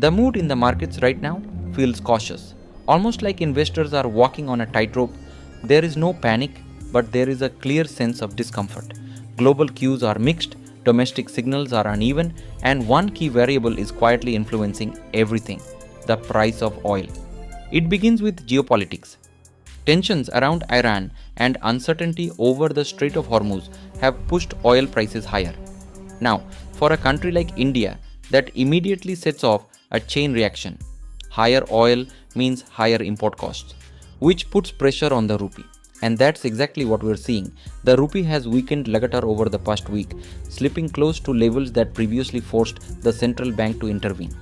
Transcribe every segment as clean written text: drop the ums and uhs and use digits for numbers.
The mood in the markets right now feels cautious, almost like investors are walking on a tightrope. There is no panic, but there is a clear sense of discomfort. Global cues are mixed, domestic signals are uneven, and one key variable is quietly influencing everything: the price of oil. It begins with geopolitics. Tensions around Iran and uncertainty over the Strait of Hormuz have pushed oil prices higher. Now, for a country like India, that immediately sets off a chain reaction. Higher oil means higher import costs, which puts pressure on the rupee. And that's exactly what we're seeing. The rupee has weakened लगातार over the past week, slipping close to levels that previously forced the central bank to intervene.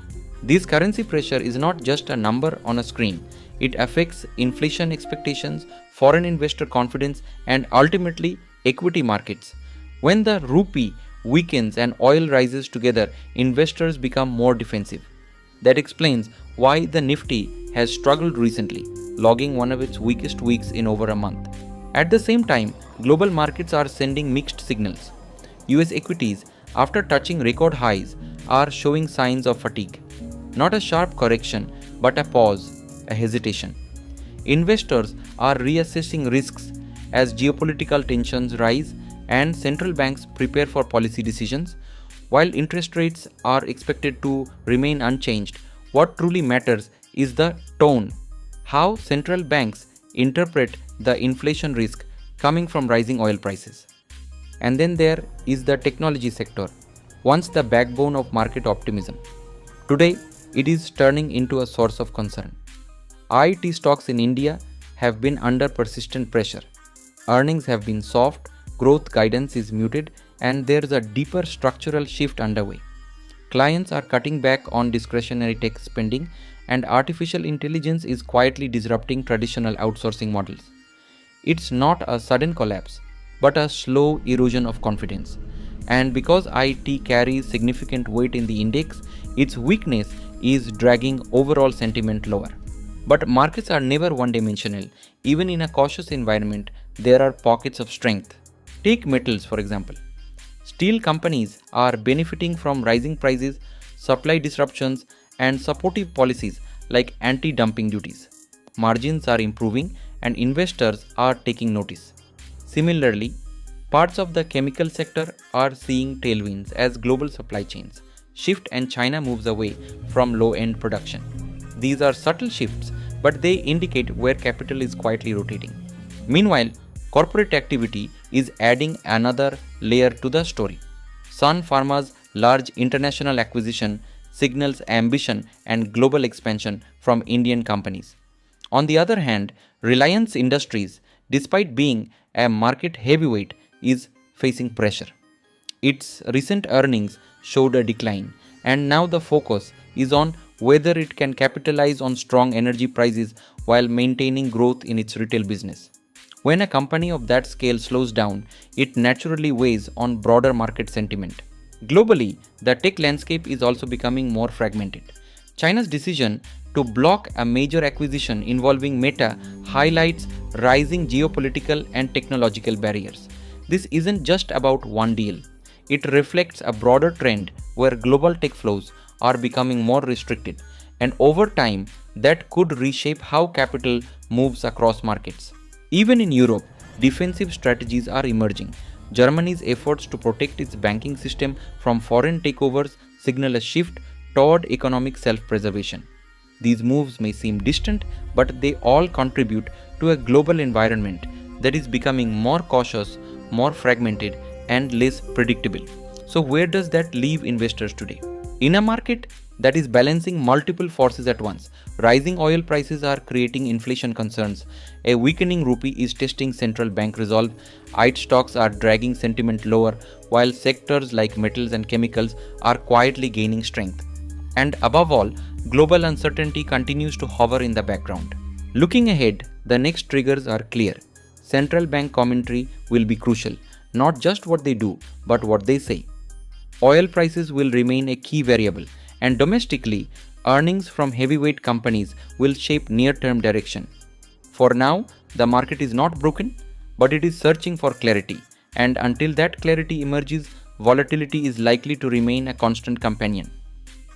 This currency pressure is not just a number on a screen. It affects inflation expectations, foreign investor confidence, and ultimately equity markets. When the rupee weakens and oil rises together, investors become more defensive. That explains why the Nifty has struggled recently, logging one of its weakest weeks in over a month. At the same time, global markets are sending mixed signals. US equities, after touching record highs, are showing signs of fatigue. Not a sharp correction, but a pause, a hesitation. Investors are reassessing risks as geopolitical tensions rise and central banks prepare for policy decisions. While interest rates are expected to remain unchanged, what truly matters is the tone, how central banks interpret the inflation risk coming from rising oil prices. And then there is the technology sector, once the backbone of market optimism. Today, it is turning into a source of concern. IT stocks in India have been under persistent pressure. Earnings have been soft, growth guidance is muted, and there is a deeper structural shift underway. Clients are cutting back on discretionary tech spending, and artificial intelligence is quietly disrupting traditional outsourcing models. It's not a sudden collapse, but a slow erosion of confidence. And because IT carries significant weight in the index, its weakness is dragging overall sentiment lower. But markets are never one-dimensional. Even in a cautious environment, there are pockets of strength. Take metals, for example. Steel companies are benefiting from rising prices, supply disruptions, and supportive policies like anti-dumping duties. Margins are improving and investors are taking notice. Similarly, parts of the chemical sector are seeing tailwinds as global supply chains shift and China moves away from low-end production. These are subtle shifts, but they indicate where capital is quietly rotating. Meanwhile, corporate activity is adding another layer to the story. Sun Pharma's large international acquisition signals ambition and global expansion from Indian companies. On the other hand, Reliance Industries, despite being a market heavyweight, is facing pressure. Its recent earnings showed a decline, and now the focus is on whether it can capitalize on strong energy prices while maintaining growth in its retail business. When a company of that scale slows down, it naturally weighs on broader market sentiment. Globally, the tech landscape is also becoming more fragmented. China's decision to block a major acquisition involving Meta highlights rising geopolitical and technological barriers. This isn't just about one deal. It reflects a broader trend where global tech flows are becoming more restricted, and over time, that could reshape how capital moves across markets. Even in Europe, defensive strategies are emerging. Germany's efforts to protect its banking system from foreign takeovers signal a shift toward economic self-preservation. These moves may seem distant, but they all contribute to a global environment that is becoming more cautious, more fragmented, and less predictable. So where does that leave investors today? In a market that is balancing multiple forces at once, rising oil prices are creating inflation concerns, a weakening rupee is testing central bank resolve, IT stocks are dragging sentiment lower, while sectors like metals and chemicals are quietly gaining strength. And above all, global uncertainty continues to hover in the background. Looking ahead, the next triggers are clear. Central bank commentary will be crucial, not just what they do, but what they say. Oil prices will remain a key variable, and domestically, earnings from heavyweight companies will shape near-term direction. For now, the market is not broken, but it is searching for clarity, and until that clarity emerges, volatility is likely to remain a constant companion.